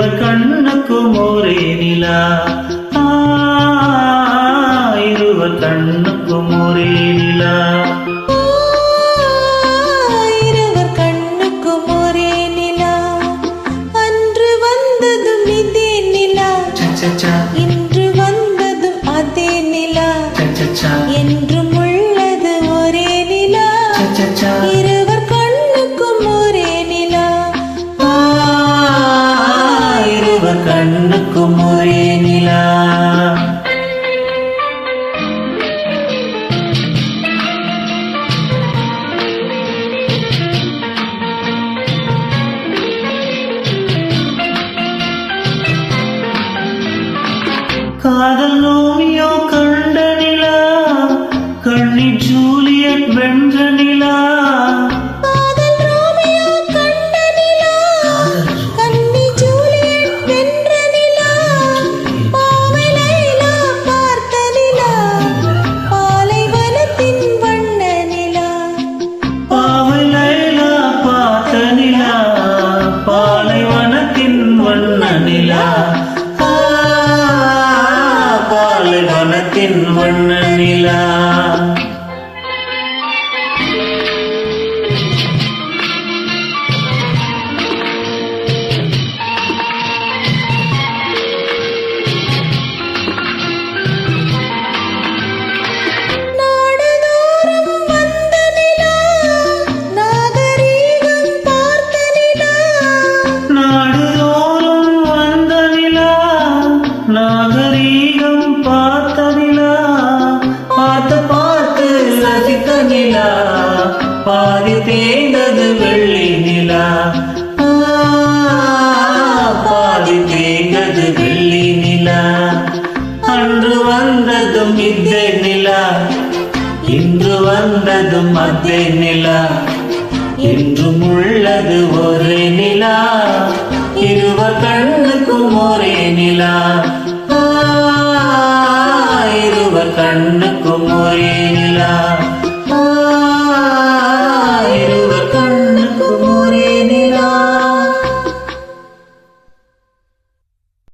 இருவர் கண்ணுக்கும் ஒரே நிலா, இருவர் கண்ணுக்கும் ஒரே நிலா. இருவர் கண்ணுக்கும் ஒரே நிலா. அன்று வந்ததும் இதே நிலா, இன்று வந்ததும் அதே நிலா, என்றும் உள்ளது ஒரே நிலா. இருவர் கண்ணுக்கும் ஒரே நிலா, இருவர் கண்ணுக்கும் ஒரே நிலா. காதல் ரோமியோ கண்ட நிலா, கண்ணி ஜூலியட் வென்ற நிலா. காதல் ரோமியோ கண்ட நிலா, கண்ணி ஜூலியட் வென்ற நிலா. பாவை லைலா பார்த்த நிலா, பாலைவனத்தின் வண்ண நிலா. பாவை லைலா பார்த்த நிலா, பாலைவனத்தின் வண்ண நிலா. பாலைவனத்தின் வண்ண நிலா. நாடுதோறும் வந்த நிலா, நாகரீகம் பார்த்த நிலா. நாடுதோறும் வந்த நிலா, நாகரீகம் பார்த்த நிலா. பார்த்து பார்த்து ரசித்த நிலா, பாதி தேய்ந்தது வெள்ளி நிலா. பாதி தேய்ந்தது வெள்ளி நிலா. அன்று வந்ததும் இதே நிலா, இன்று வந்ததும் அதே நிலா, என்றும் உள்ளது ஒரே நிலா. இருவர் கண்ணுக்கும் ஒரே நிலா, இருவர் கண்ணு